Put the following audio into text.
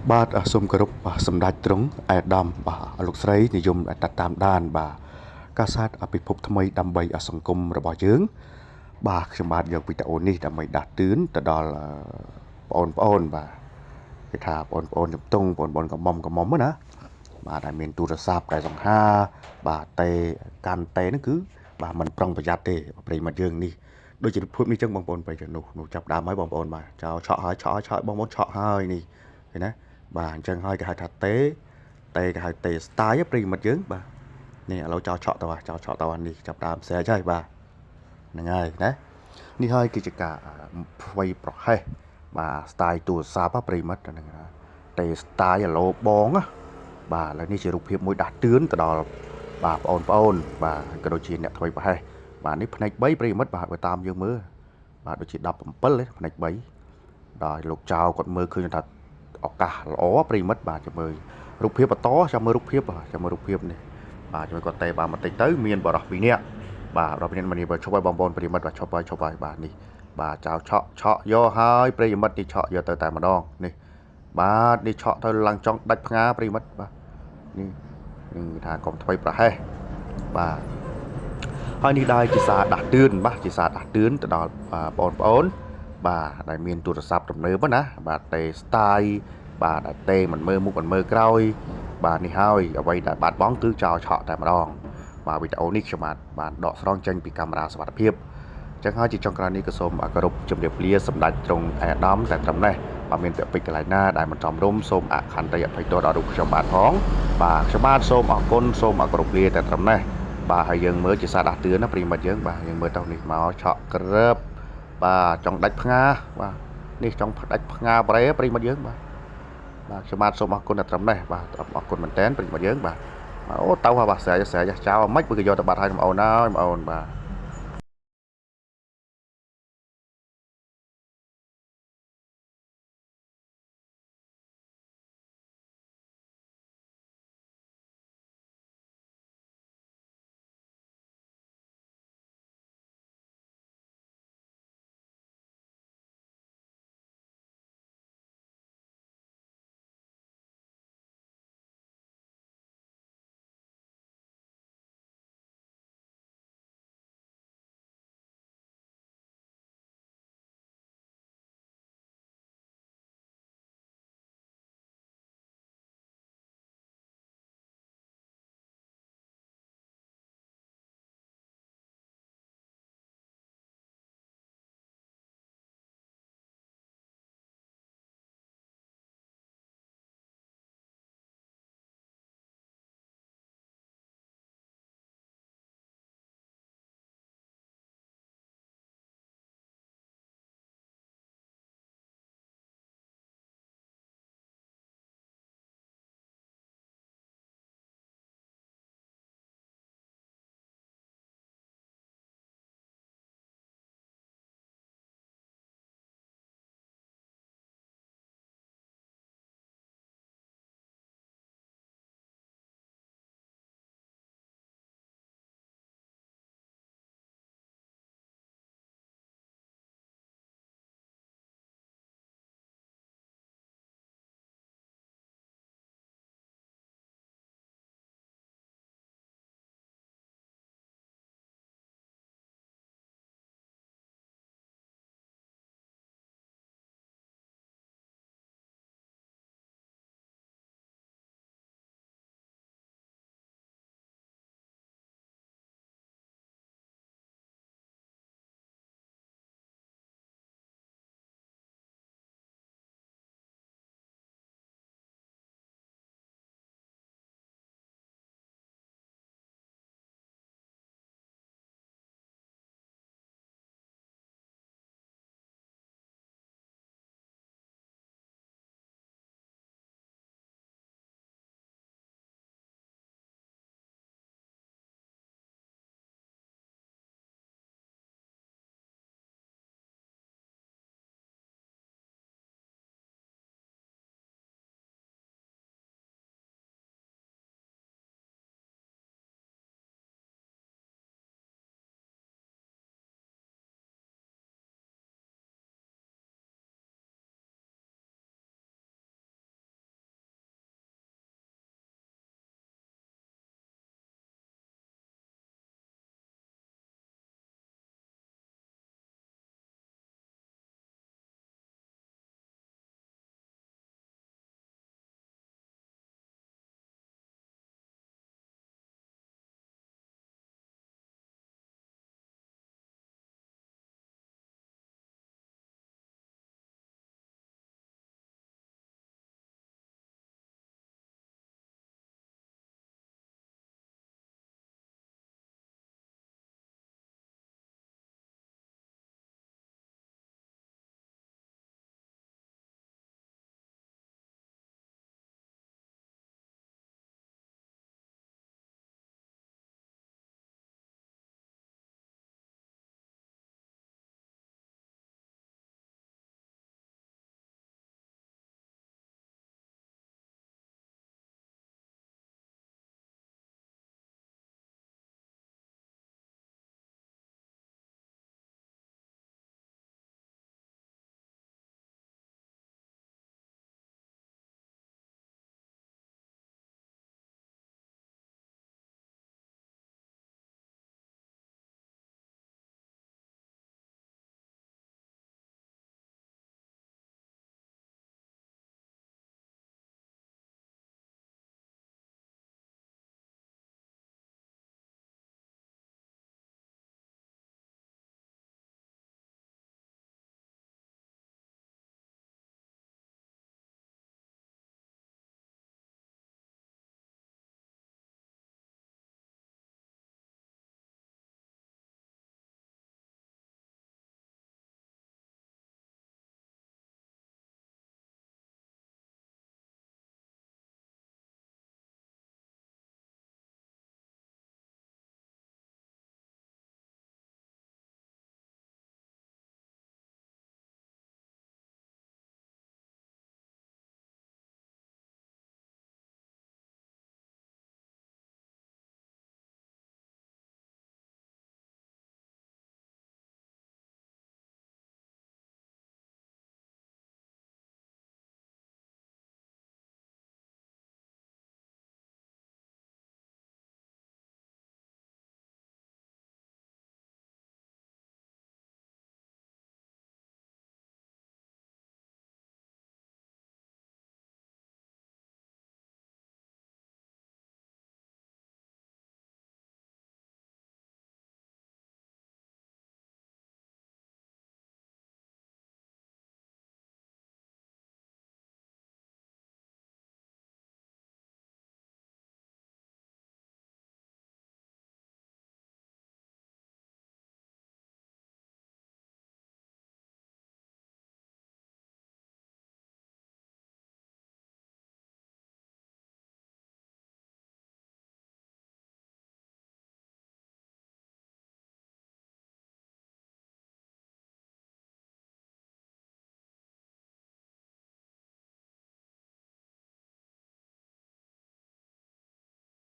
បាទសូមគោរពសម្ដេចទ្រង់អាយដាមបាទលោកស្រីនិយមតាមដានបាទកាសែតពិភពថ្មីដើម្បីសង្គមរបស់យើងបាទខ្ញុំបាទយកវីដេអូនេះដើម្បីដាស់តឿនទៅដល់បងប្អូនបាទគេថាបងប្អូនជំទង់បងប្អូនកំមុំណាបាទដែលមានទូរស័ព្ទដែលសង្ហាបាទតេកាន់តេហ្នឹងគឺបាទมันប្រុងប្រយ័ត្នទេប្រិមិត្តយើងនេះដូចជារូបភាពនេះចឹងបងប្អូនបែរទៅនោះចាប់ដើមហើយបងប្អូនបាទចោលឆក់ហើយបងប្អូនឆក់ហើយនេះឃើញណាបាទអញ្ចឹងហើយគេហៅថាតេគេហៅតេស្ទាយប្រិមិត្តយើងបាទនេះឥឡូវចោលឆក់ទៅនេះចាប់ដើមស្រែកហើយបាទហ្នឹងហើយណានេះហើយគឺជាការផ្វៃប្រហែសបាទស្ទាយទូរស័ព្ទប្រិមិត្តហ្នឹងណាតេស្ទាយឥឡូវបងណាបាទឥឡូវនេះជារូបភាពមួយដាស់តឿនទៅដល់បាទបងប្អូនបាទក៏ដូចជាអ្នកថ្មីប្រហែសបាទនេះផ្នែក3ប្រិមិត្តបាទបើតាមយើងមើលបាទដូចជា17ទេផ្នែក3ដល់លោកចៅគាត់មើលឃើញថាឱកាសល្អប្រិមិត្តបាទចាំមើលរូបភាពបន្តចាំមើលរូបភាពនេះបាទចាំមើលគាត់តេបាទបន្តិចទៅមានបរិះ2នាក់បាទដល់ពីនេះមកឈប់ឲ្យបងប្អូនប្រិមិត្តបាទឈប់ហើយបាទនេះបាទចៅឆក់យកហើយប្រិមិត្តនេះឆក់យកទៅតែម្ដងនេះបាទនេះឆក់ទៅឡើងចង់ដាច់ផ្ងាប្រិមិត្តបាទនេះថាកុំថ្មីប្រហែសបាទហើយនេះដែរជាសារដាស់តឿនបាទជាសារដាស់តឿនទៅដល់បងប្អូនបាទដែលមានទូរស័ព្ទទំនើបណាបាទតេស្ទាយបាទតេមិនមើលមុខមិនមើលក្រោយបាទនេះហើយអ្វីដែលបាត់បង់គឺចោលឆក់តែម្ដងបាទវីដេអូនេះខ្ញុំបាទដកស្រង់ចេញពីកាមេរ៉ាសុវត្ថិភាពអញ្ចឹងហើយជាចុងក្រោយនេះក៏សូមគោរពជម្រាបលាសម្ដេចទ្រង់អាយដាមតែត្រឹមនេះបើមានពាក្យពេចន៍កន្លែងណាដែលមិនចំរំសូមអខន្តីអភ័យទោសដល់រូបខ្ញុំបាទផងបាទខ្ញុំបាទសូមអរគុណសូមគោរពលាតែត្រឹមនេះបាទហើយយើងមើលជាសារដាស់តឿនណាប្រិមិត្តយើងបាទយើងមើលទៅនេះមកឆក់ក្រើបបាទចង់ដាច់ផ្ងាបាទនេះចង់ដាច់ផ្ងាប្រេប្រិមិត្តយើងបាទខ្ញុំបាទសូមអរគុណដល់ត្រឹមនេះបាទអរគុណមែនតើប្រិមិត្តយើងបាទអូទៅបាទស្រែចោលមិនមិនគឺយកទៅបាត់ហើយបងអូនហើយបងអូនបាទ